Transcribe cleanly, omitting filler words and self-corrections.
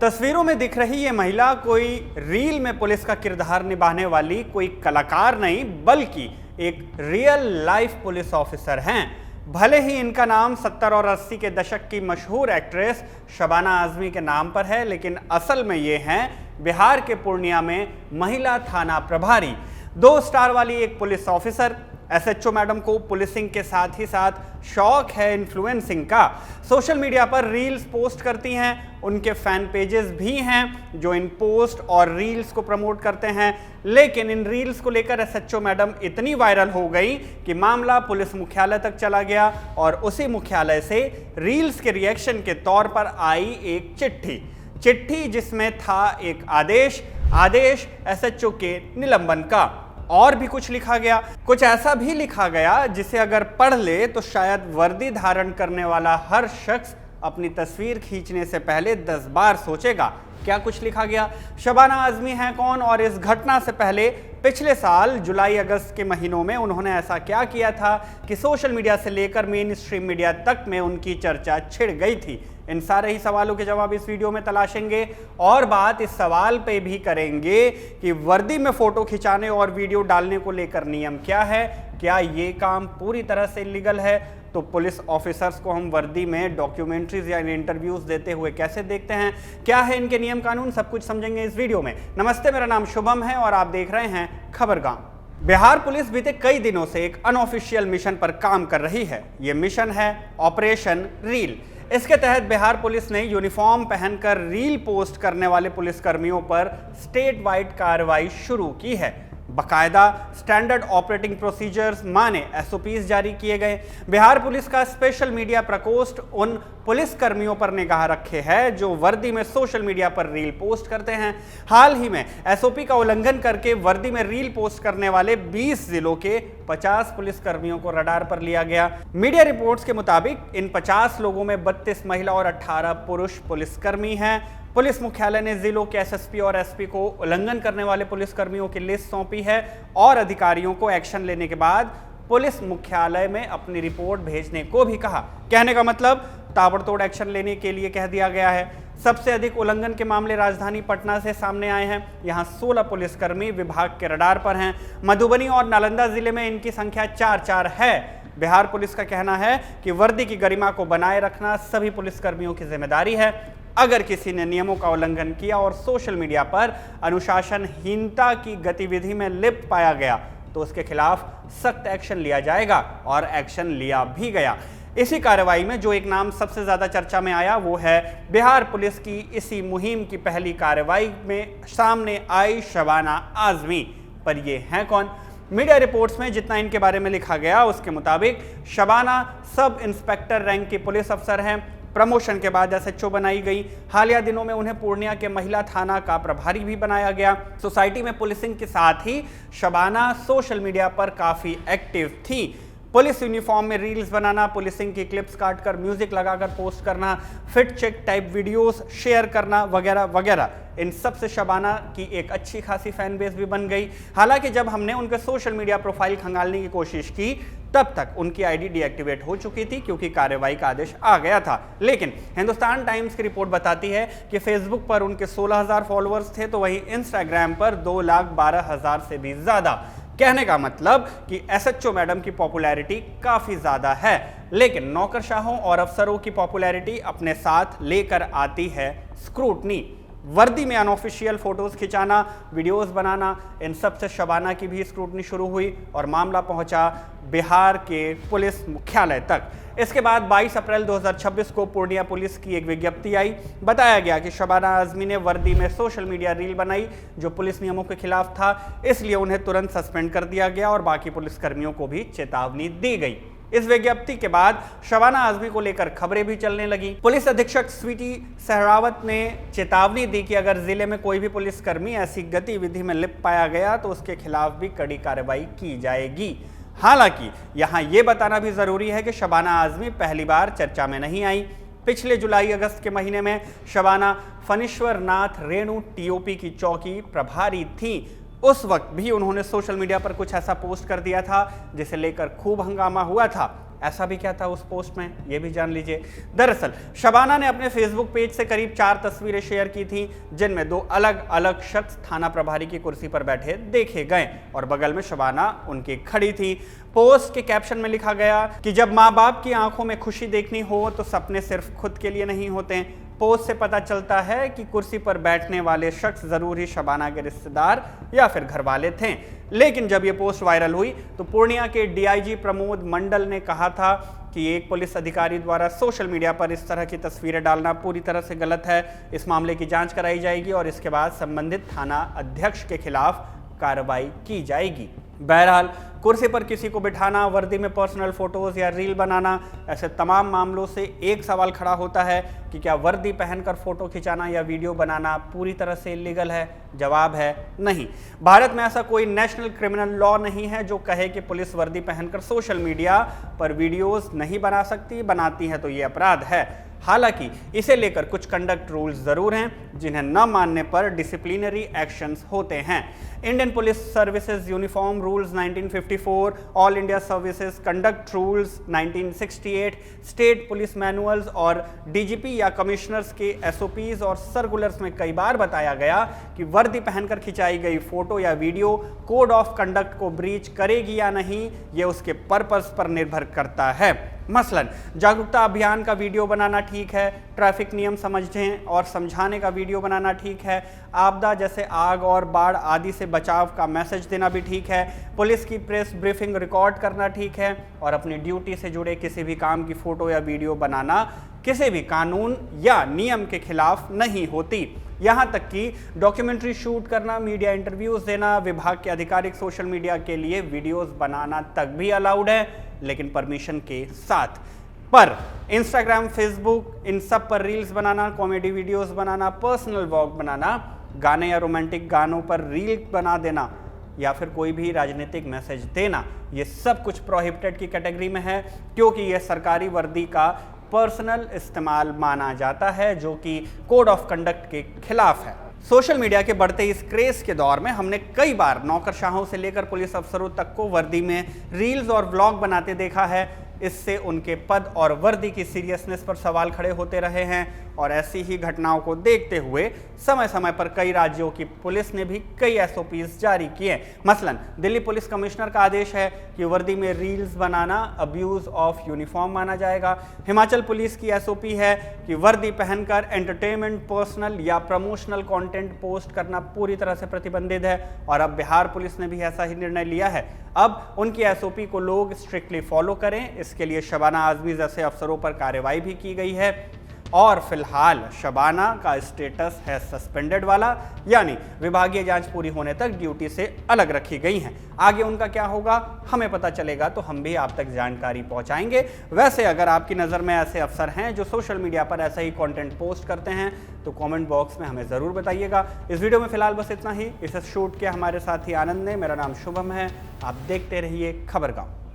तस्वीरों में दिख रही ये महिला कोई रील में पुलिस का किरदार निभाने वाली कोई कलाकार नहीं बल्कि एक रियल लाइफ पुलिस ऑफिसर हैं। भले ही इनका नाम 70 और 80 के दशक की मशहूर एक्ट्रेस शबाना आजमी के नाम पर है, लेकिन असल में ये हैं बिहार के पूर्णिया में महिला थाना प्रभारी। 2 स्टार वाली एक पुलिस ऑफिसर। एसएचओ मैडम को पुलिसिंग के साथ ही साथ शौक है इन्फ्लुएंसिंग का। सोशल मीडिया पर रील्स पोस्ट करती हैं, उनके फैन पेजेस भी हैं जो इन पोस्ट और रील्स को प्रमोट करते हैं। लेकिन इन रील्स को लेकर एसएचओ मैडम इतनी वायरल हो गई कि मामला पुलिस मुख्यालय तक चला गया और उसी मुख्यालय से रील्स के रिएक्शन के तौर पर आई एक चिट्ठी जिसमें था एक आदेश एसएचओ के निलंबन का। और भी कुछ लिखा गया, कुछ ऐसा भी लिखा गया जिसे अगर पढ़ ले तो शायद वर्दी धारण करने वाला हर शख्स अपनी तस्वीर खींचने से पहले 10 बार सोचेगा। क्या कुछ लिखा गया? शबाना आजमी हैं कौन और इस घटना से पहले पिछले साल जुलाई अगस्त के महीनों में उन्होंने ऐसा क्या किया था कि सोशल मीडिया से लेकर मेन स्ट्रीम मीडिया तक में उनकी चर्चा छिड़ गई थी। इन सारे ही सवालों के जवाब इस वीडियो में तलाशेंगे और बात इस सवाल पे भी करेंगे कि वर्दी में फोटो खिंचाने और वीडियो डालने को लेकर नियम क्या है, क्या ये काम पूरी तरह से इलीगल है, तो पुलिस ऑफिसर्स को हम वर्दी में डॉक्यूमेंट्रीज या इंटरव्यूज देते हुए कैसे देखते हैं, क्या है इनके नियम कानून, सब कुछ समझेंगे इस वीडियो में। नमस्ते, मेरा नाम शुभम है और आप देख रहे हैं खबरगाम। बिहार पुलिस बीते कई दिनों से एक अनऑफिशियल मिशन पर काम कर रही है। ये मिशन है ऑपरेशन रील। इसके तहत बिहार पुलिस ने यूनिफॉर्म पहनकर रील पोस्ट करने वाले पुलिसकर्मियों पर स्टेट वाइड कार्रवाई शुरू की है। बकायदा स्टैंडर्ड ऑपरेटिंग प्रोसीजर्स माने एसओपीज जारी किए गए। बिहार पुलिस का स्पेशल मीडिया प्रकोष्ठ उन पुलिसकर्मियों पर निगाह रखे है जो वर्दी में सोशल मीडिया पर रील पोस्ट करते हैं। हाल ही में एसओपी का उल्लंघन करके वर्दी में रील पोस्ट करने वाले 20 जिलों के 50 पुलिसकर्मियों को रडार पर लिया गया। मीडिया रिपोर्ट्स के मुताबिक इन 50 लोगों में 32 महिला और 18 पुरुष पुलिसकर्मी हैं। पुलिस मुख्यालय ने जिलों के एसएसपी और एसपी को उल्लंघन करने वाले पुलिसकर्मियों की लिस्ट सौंपी है और अधिकारियों को एक्शन लेने के बाद पुलिस मुख्यालय में अपनी रिपोर्ट भेजने को भी कहा। कहने का मतलब ताबड़तोड़ एक्शन लेने के लिए कह दिया गया है। सबसे अधिक उल्लंघन के मामले राजधानी पटना से सामने आए हैं। यहां 16 पुलिसकर्मी विभाग के रडार पर हैं। मधुबनी और नालंदा जिले में इनकी संख्या 4 है। बिहार पुलिस का कहना है कि वर्दी की गरिमा को बनाए रखना सभी पुलिसकर्मियों की जिम्मेदारी है। अगर किसी ने नियमों का उल्लंघन किया और सोशल मीडिया पर अनुशासनहीनता की गतिविधि में लिप्त पाया गया तो उसके खिलाफ सख्त एक्शन लिया जाएगा और एक्शन लिया भी गया। इसी कार्रवाई में जो एक नाम सबसे ज्यादा चर्चा में आया वो है बिहार पुलिस की इसी मुहिम की पहली कार्रवाई में सामने आई शबाना आजमी। पर ये हैं कौन? मीडिया रिपोर्ट्स में जितना इनके बारे में लिखा गया उसके मुताबिक शबाना सब इंस्पेक्टर रैंक की पुलिस अफसर हैं। प्रमोशन के बाद एसएचओ बनाई गई। हालिया दिनों में उन्हें पूर्णिया के महिला थाना का प्रभारी भी बनाया गया। सोसाइटी में पुलिसिंग के साथ ही शबाना सोशल मीडिया पर काफी एक्टिव थी। पुलिस यूनिफॉर्म में रील्स बनाना, पुलिसिंग की क्लिप्स काटकर म्यूजिक लगाकर पोस्ट करना, fit check type videos share करना वगैरह वगैरह, इन सब से शबाना की एक अच्छी खासी फैन बेस भी बन गई। हालांकि जब हमने उनके सोशल मीडिया प्रोफाइल खंगालने की कोशिश की तब तक उनकी आईडी डीएक्टिवेट हो चुकी थी क्योंकि कार्रवाई का आदेश आ गया था। लेकिन हिंदुस्तान टाइम्स की रिपोर्ट बताती है कि फेसबुक पर उनके 16,000 फॉलोअर्स थे तो वहीं इंस्टाग्राम पर 2,12,000 से भी ज्यादा। कहने का मतलब कि एसएचओ मैडम की पॉपुलैरिटी काफी ज्यादा है, लेकिन नौकरशाहों और अफसरों की पॉपुलैरिटी अपने साथ लेकर आती है स्क्रूटनी। वर्दी में अनऑफिशियल फोटोज खिंचाना, वीडियोस बनाना, इन सब से शबाना की भी स्क्रूटनी शुरू हुई और मामला पहुंचा बिहार के पुलिस मुख्यालय तक। इसके बाद 22 अप्रैल 2026 को पूर्णिया पुलिस की एक विज्ञप्ति आई। बताया गया कि शबाना आजमी ने वर्दी में सोशल मीडिया रील बनाई जो पुलिस नियमों के खिलाफ था, इसलिए उन्हें तुरंत सस्पेंड कर दिया गया और बाकी पुलिसकर्मियों को भी चेतावनी दी गई। इस विज्ञप्ति के बाद शबाना आजमी को लेकर खबरें भी चलने लगी। पुलिस अधीक्षक स्वीटी सहरावत ने चेतावनी दी कि अगर जिले में कोई भी पुलिसकर्मी ऐसी गतिविधि में लिप्त पाया गया तो उसके खिलाफ भी कड़ी कार्रवाई की जाएगी। हालांकि यहां यह बताना भी जरूरी है कि शबाना आजमी पहली बार चर्चा में नहीं आई। पिछले जुलाई अगस्त के महीने में शबाना फणीश्वर नाथ रेणु टीओपी की चौकी प्रभारी थी। उस वक्त भी उन्होंने सोशल मीडिया पर कुछ ऐसा पोस्ट कर दिया था जिसे लेकर खूब हंगामा हुआ था। ऐसा भी क्या था उस पोस्ट में, ये भी जान लीजिए। दरअसल शबाना ने अपने फेसबुक पेज से करीब 4 तस्वीरें शेयर की थी, जिनमें 2 अलग अलग शख्स थाना प्रभारी की कुर्सी पर बैठे देखे गए और बगल में शबाना उनकी खड़ी थी। पोस्ट के कैप्शन में लिखा गया कि जब माँ बाप की आंखों में खुशी देखनी हो तो सपने सिर्फ खुद के लिए नहीं होते। पोस्ट से पता चलता है कि कुर्सी पर बैठने वाले शख्स जरूर ही शबाना के रिश्तेदार या फिर घर वाले थे। लेकिन जब ये पोस्ट वायरल हुई तो पूर्णिया के डीआईजी प्रमोद मंडल ने कहा था कि एक पुलिस अधिकारी द्वारा सोशल मीडिया पर इस तरह की तस्वीरें डालना पूरी तरह से गलत है। इस मामले की जांच कराई जाएगी और इसके बाद संबंधित थाना अध्यक्ष के खिलाफ कार्रवाई की जाएगी। बहरहाल कुर्सी पर किसी को बिठाना, वर्दी में पर्सनल फोटोज या रील बनाना, ऐसे तमाम मामलों से एक सवाल खड़ा होता है कि क्या वर्दी पहनकर फोटो खिंचाना या वीडियो बनाना पूरी तरह से इलीगल है? जवाब है नहीं। भारत में ऐसा कोई नेशनल क्रिमिनल लॉ नहीं है जो कहे कि पुलिस वर्दी पहनकर सोशल मीडिया पर वीडियोस नहीं बना सकती, बनाती है तो ये अपराध है। हालांकि इसे लेकर कुछ कंडक्ट रूल्स जरूर हैं जिन्हें न मानने पर डिसिप्लिनरी एक्शंस होते हैं। Indian police services uniform rules 1954, all India services conduct rules 1968, state police manuals और डीजीपी या कमिश्नर्स के एसओपीज और सर्कुलर्स में कई बार बताया गया कि वर्दी पहनकर खिंचाई गई फोटो या वीडियो कोड ऑफ कंडक्ट को ब्रीच करेगी या नहीं, ये उसके पर्पस पर निर्भर करता है। मसलन जागरूकता अभियान का वीडियो बनाना ठीक है, ट्रैफिक नियम समझने और समझाने का वीडियो बनाना ठीक है, आपदा जैसे आग और बाढ़ आदि से बचाव का मैसेज देना भी ठीक है, पुलिस की प्रेस ब्रीफिंग रिकॉर्ड करना ठीक है और अपनी ड्यूटी से जुड़े किसी भी काम की फोटो या वीडियो बनाना किसी भी कानून या नियम के खिलाफ नहीं होती। यहाँ तक कि डॉक्यूमेंट्री शूट करना, मीडिया इंटरव्यूज देना, विभाग के आधिकारिक सोशल मीडिया के लिए वीडियोस बनाना तक भी अलाउड है, लेकिन परमिशन के साथ। पर इंस्टाग्राम, फेसबुक, इन सब पर रील्स बनाना, कॉमेडी वीडियोस बनाना, पर्सनल व्लॉग बनाना, गाने या रोमांटिक गानों पर रील बना देना या फिर कोई भी राजनीतिक मैसेज देना, ये सब कुछ प्रोहिबिटेड की कैटेगरी में है, क्योंकि ये सरकारी वर्दी का पर्सनल इस्तेमाल माना जाता है जो कि कोड ऑफ कंडक्ट के खिलाफ है। सोशल मीडिया के बढ़ते इस क्रेज के दौर में हमने कई बार नौकरशाहों से लेकर पुलिस अफसरों तक को वर्दी में रील्स और व्लॉग बनाते देखा है। इससे उनके पद और वर्दी की सीरियसनेस पर सवाल खड़े होते रहे हैं और ऐसी ही घटनाओं को देखते हुए समय समय पर कई राज्यों की पुलिस ने भी कई एसओपीज जारी किए। मसलन दिल्ली पुलिस कमिश्नर का आदेश है कि वर्दी में reels banana abuse of uniform माना जाएगा। हिमाचल पुलिस की एसओपी है कि वर्दी पहनकर एंटरटेनमेंट, पर्सनल या प्रमोशनल कंटेंट पोस्ट करना पूरी तरह से प्रतिबंधित है और अब बिहार पुलिस ने भी ऐसा ही निर्णय लिया है। अब उनकी एसओपी को लोग स्ट्रिक्टली फॉलो करें, इसके लिए शबाना आजमी जैसे अफसरों पर कार्रवाई भी की गई है और फिलहाल शबाना का स्टेटस है सस्पेंडेड वाला, यानी विभागीय जांच पूरी होने तक ड्यूटी से अलग रखी गई हैं। आगे उनका क्या होगा हमें पता चलेगा तो हम भी आप तक जानकारी पहुंचाएंगे। वैसे अगर आपकी नज़र में ऐसे अफसर हैं जो सोशल मीडिया पर ऐसा ही कंटेंट पोस्ट करते हैं तो कमेंट बॉक्स में हमें ज़रूर बताइएगा। इस वीडियो में फिलहाल बस इतना ही। इसे शूट किया हमारे साथी आनंद ने। मेरा नाम शुभम है। आप देखते रहिए खबरगांव।